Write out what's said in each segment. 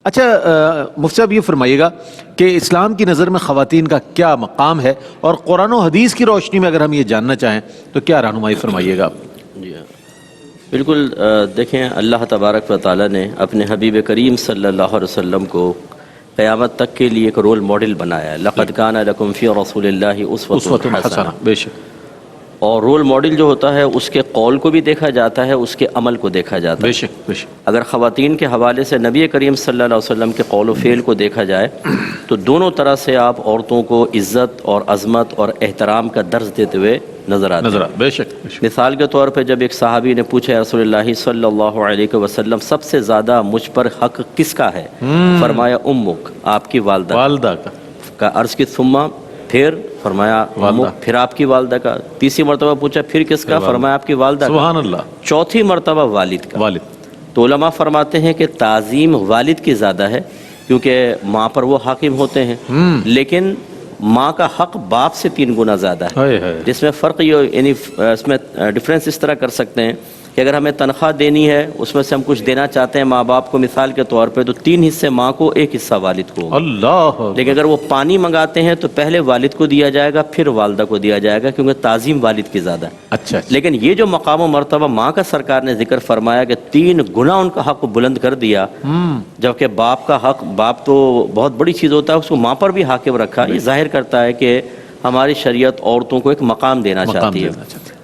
اچھا مفتی صاحب یہ فرمائیے گا کہ اسلام کی نظر میں خواتین کا کیا مقام ہے، اور قرآن و حدیث کی روشنی میں اگر ہم یہ جاننا چاہیں تو کیا رہنمائی فرمائیے گا آپ؟ جی ہاں، بالکل دیکھیں اللہ تبارک و تعالیٰ نے اپنے حبیب کریم صلی اللہ علیہ وسلم کو قیامت تک کے لیے ایک رول ماڈل بنایا ہے۔ لقد کان لکم فی رسول اللہ اسوۃ حسنہ، بے شک، اور رول ماڈل جو ہوتا ہے اس کے قول کو بھی دیکھا جاتا ہے، اس کے عمل کو دیکھا جاتا بے ہے۔ شک، بے شک، اگر خواتین کے حوالے سے نبی کریم صلی اللہ علیہ وسلم کے قول و فعل کو دیکھا جائے تو دونوں طرح سے آپ عورتوں کو عزت اور عظمت اور احترام کا درس دیتے ہوئے نظر آتے ہیں۔ بے شک، بے شک، مثال کے طور پہ جب ایک صحابی نے پوچھا یا رسول اللہ صلی اللہ علیہ وسلم سب سے زیادہ مجھ پر حق کس کا ہے؟ فرمایا امک، آپ کی والدہ والدہ کا۔ عرض کی ثم، پھر فرمایا امک، پھر آپ کی والدہ کا۔ تیسری مرتبہ پوچھا پھر کس کا؟ فرمایا آپ کی والدہ کا۔ سبحان اللہ، چوتھی مرتبہ والد کا۔ والد، تو علماء فرماتے ہیں کہ تعظیم والد کی زیادہ ہے کیونکہ ماں پر وہ حاکم ہوتے ہیں، لیکن ماں کا حق باپ سے 3 گنا زیادہ ہے، ہائے ہائے، جس میں فرق یہ یعنی اس میں ڈفرینس اس طرح کر سکتے ہیں کہ اگر ہمیں تنخواہ دینی ہے اس میں سے ہم کچھ دینا چاہتے ہیں ماں باپ کو مثال کے طور پہ، تو 3 حصے ماں کو، 1 حصہ والد کو۔ اللہ، لیکن اگر وہ پانی منگاتے ہیں تو پہلے والد کو دیا جائے گا پھر والدہ کو دیا جائے گا، کیونکہ تعظیم والد کی زیادہ ہے۔ اچھا، لیکن یہ جو مقام و مرتبہ ماں کا سرکار نے ذکر فرمایا کہ 3 گنا ان کا حق بلند کر دیا، جبکہ باپ کا حق، باپ تو بہت بڑی چیز ہوتا ہے، اس کو ماں پر بھی حاکم رکھا۔ یہ ظاہر کرتا ہے کہ ہماری شریعت عورتوں کو ایک مقام دینا چاہتی ہے۔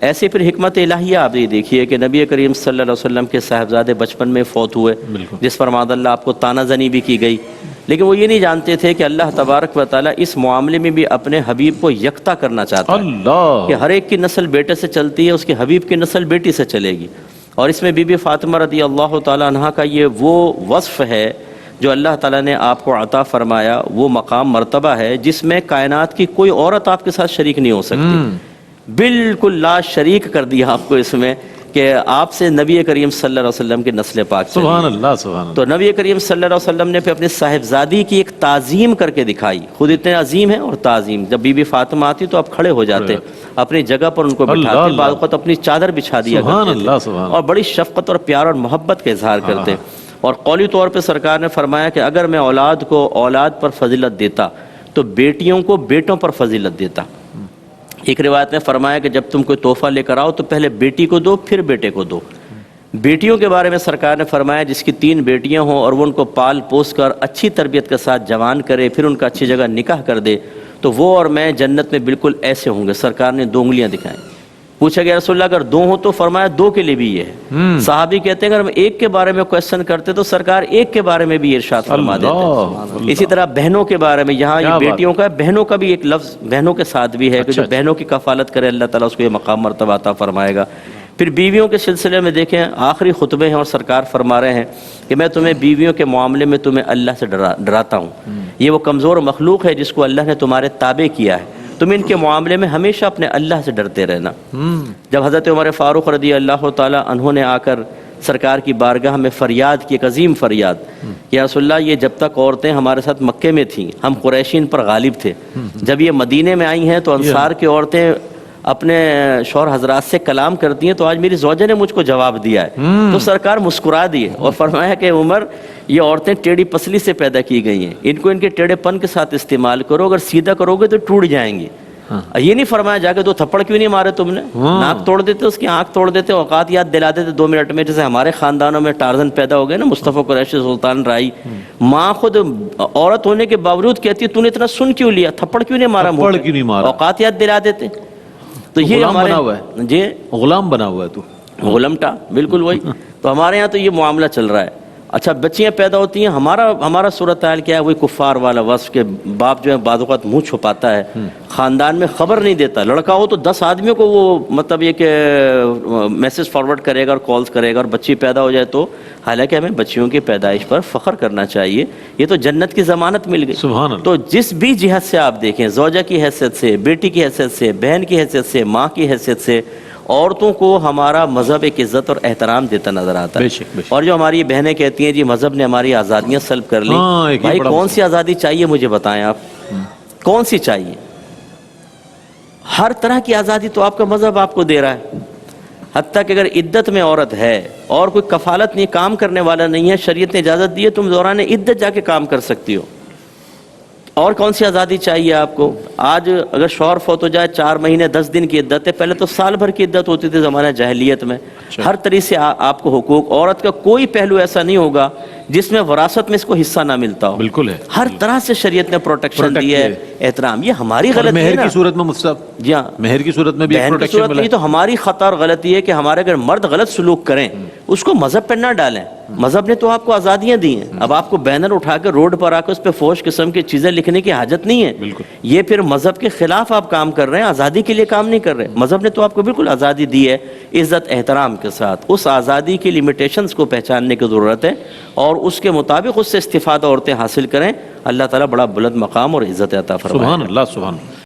ایسے پھر حکمت الہیہ آپ یہ دیکھیے کہ نبی کریم صلی اللہ علیہ وسلم کے صاحبزادے بچپن میں فوت ہوئے، جس پر معاذ اللہ آپ کو طعنہ زنی بھی کی گئی، لیکن وہ یہ نہیں جانتے تھے کہ اللہ تبارک و تعالیٰ اس معاملے میں بھی اپنے حبیب کو یکتا کرنا چاہتا ہے، اللہ، کہ ہر ایک کی نسل بیٹے سے چلتی ہے، اس کے حبیب کی نسل بیٹی سے چلے گی۔ اور اس میں بی بی فاطمہ رضی اللہ تعالیٰ عنہا کا یہ وہ وصف ہے جو اللہ تعالیٰ نے آپ کو عطا فرمایا، وہ مقام مرتبہ ہے جس میں کائنات کی کوئی عورت آپ کے ساتھ شریک نہیں ہو سکتی، بالکل لا شریک کر دیا آپ کو اس میں کہ آپ سے نبی کریم صلی اللہ علیہ وسلم کے نسل پاک چلی۔ سبحان اللہ، سبحان اللہ، تو نبی کریم صلی اللہ علیہ وسلم نے پھر اپنی صاحبزادی کی ایک تعظیم کر کے دکھائی، خود اتنے عظیم ہیں اور تعظیم۔ جب بی بی فاطمہ آتی تو آپ کھڑے ہو جاتے، اپنی جگہ پر ان کو بٹھاتے، بعض اوقات اپنی چادر بچھا دیا کرتے تھے اور بڑی شفقت اور پیار اور محبت کا اظہار کرتے۔ اور قولی طور پہ سرکار نے فرمایا کہ اگر میں اولاد کو اولاد پر فضیلت دیتا تو بیٹیوں کو بیٹوں پر فضیلت دیتا۔ ایک روایت میں فرمایا کہ جب تم کوئی تحفہ لے کر آؤ تو پہلے بیٹی کو دو پھر بیٹے کو دو۔ بیٹیوں کے بارے میں سرکار نے فرمایا جس کی 3 بیٹیاں ہوں اور وہ ان کو پال پوس کر اچھی تربیت کے ساتھ جوان کرے، پھر ان کا اچھی جگہ نکاح کر دے، تو وہ اور میں جنت میں بالکل ایسے ہوں گے۔ سرکار نے 2 انگلیاں دکھائیں۔ پوچھا گیا رسول اللہ اگر 2 ہوں تو فرمایا 2 کے لیے بھی یہ ہے۔ صحابی کہتے ہیں اگر ہم 1 کے بارے میں کویسچن کرتے تو سرکار 1 کے بارے میں بھی ارشاد فرما دیتے۔ اسی طرح بہنوں کے بارے میں، یہاں یہ بیٹیوں کا ہے، بہنوں کا بھی ایک لفظ بہنوں کے ساتھ بھی ہے کہ جو بہنوں کی کفالت کرے اللہ تعالیٰ اس کو یہ مقام مرتبہ عطا فرمائے گا۔ پھر بیویوں کے سلسلے میں دیکھیں آخری خطبے ہیں اور سرکار فرما رہے ہیں کہ میں تمہیں بیویوں کے معاملے میں تمہیں اللہ سے ڈراتا ہوں، یہ وہ کمزور مخلوق ہے جس کو اللہ نے تمہارے تابع کیا ہے، تم ان کے معاملے میں ہمیشہ اپنے اللہ سے ڈرتے رہنا۔ جب حضرت عمر فاروق رضی اللہ تعالیٰ عنہ نے آ کر سرکار کی بارگاہ میں فریاد کی، ایک عظیم فریاد کہ یا رسول اللہ یہ جب تک عورتیں ہمارے ساتھ مکے میں تھیں ہم قریشین پر غالب تھے، جب یہ مدینے میں آئی ہیں تو انصار کی عورتیں اپنے شوہر حضرات سے کلام کرتی ہیں، تو آج میری زوجہ نے مجھ کو جواب دیا ہے۔ تو سرکار مسکرا دیے اور فرمایا کہ عمر یہ عورتیں ٹیڑھی پسلی سے پیدا کی گئی ہیں، ان کو ان کے ٹیڑھے پن کے ساتھ استعمال کرو، اگر سیدھا کرو گے تو ٹوٹ جائیں گی۔ یہ نہیں فرمایا جا کے 2 تھپڑ کیوں نہیں مارے تم نے، ناک توڑ دیتے، اس کی آنکھ توڑ دیتے، اوقات یاد دلا دیتے 2 منٹ میں، جیسے ہمارے خاندانوں میں ٹارزن پیدا ہو گئے نا، مصطفیٰ قریشی، سلطان رائی، ماں خود عورت ہونے کے باوجود کہتی ہے تو نے اتنا سن کیوں لیا، تھپڑ کیوں نہیں مارا، اوقات یاد دلا دیتے۔ تو یہ ہمارے جی غلام بنا ہوا ہے تو، غلامٹا، بالکل وہی۔ تو ہمارے ہاں تو یہ معاملہ چل رہا ہے۔ اچھا بچیاں پیدا ہوتی ہیں، ہمارا صورتحال کیا ہے؟ وہی کفار والا وصف کہ باپ جو ہے بعض اوقات منہ چھپاتا ہے، خاندان میں خبر نہیں دیتا، لڑکا ہو تو 10 آدمیوں کو وہ مطلب یہ کہ میسج فارورڈ کرے گا اور کالز کرے گا، اور بچی پیدا ہو جائے تو، حالانکہ ہمیں بچیوں کی پیدائش پر فخر کرنا چاہیے، یہ تو جنت کی ضمانت مل گئی۔ سبحان اللہ۔ تو جس بھی جہت سے آپ دیکھیں، زوجہ کی حیثیت سے، بیٹی کی حیثیت سے، بہن کی حیثیت سے، ماں کی حیثیت سے، عورتوں کو ہمارا مذہب ایک عزت اور احترام دیتا نظر آتا ہے۔ اور جو ہماری بہنیں کہتی ہیں جی مذہب نے ہماری آزادیاں سلب کر لی، بھائی کون سی آزادی چاہیے مجھے بتائیں آپ، کون سی چاہیے؟ ہر طرح کی آزادی تو آپ کا مذہب آپ کو دے رہا ہے۔ حتیٰ کہ اگر عدت میں عورت ہے اور کوئی کفالت نہیں، کام کرنے والا نہیں ہے، شریعت نے اجازت دی ہے تم دوران عدت جا کے کام کر سکتی ہو۔ اور کون سی آزادی چاہیے آپ کو؟ آج اگر شوہر فوت ہو جائے 4 مہینے 10 دن کی عدت ہے، پہلے تو سال بھر کی عدت ہوتی تھی زمانہ جاہلیت میں۔ ہر طرح سے آپ کو حقوق، عورت کا کوئی پہلو ایسا نہیں ہوگا جس میں وراثت میں اس کو حصہ نہ ملتا ہو۔ بالکل ہے، ہر طرح سے شریعت نے پروٹیکشن دی ہے، احترام۔ یہ ہماری اور غلطی ہے مہر نا۔ کی صورت میں مفتی صاحب، جی ہاں، مہر کی صورت میں بھی بہن کی پروٹیکشن صورت ملا نہیں تو ہماری خطا اور غلطی ہے کہ ہمارے اگر مرد غلط سلوک کریں اس کو مذہب پہ نہ ڈالیں۔ مذہب نے تو آپ کو آزادیاں دی ہیں، اب آپ کو بینر اٹھا کے روڈ پر آ کے اس پہ فوش قسم کی چیزیں لکھنے کی حاجت نہیں ہے۔ بالکل۔ یہ پھر مذہب کے خلاف آپ کام کر رہے ہیں، آزادی کے لیے کام نہیں کر رہے۔ مذہب نے تو آپ کو بالکل آزادی دی ہے عزت احترام کے ساتھ۔ اس آزادی کی لمیٹیشنز کو پہچاننے کی ضرورت ہے اور اس کے مطابق اس سے استفادہ عورتیں حاصل کریں۔ اللہ تعالیٰ بڑا بلند مقام اور عزت عطا فرمائے۔ سبحان اللہ، سبحان اللہ۔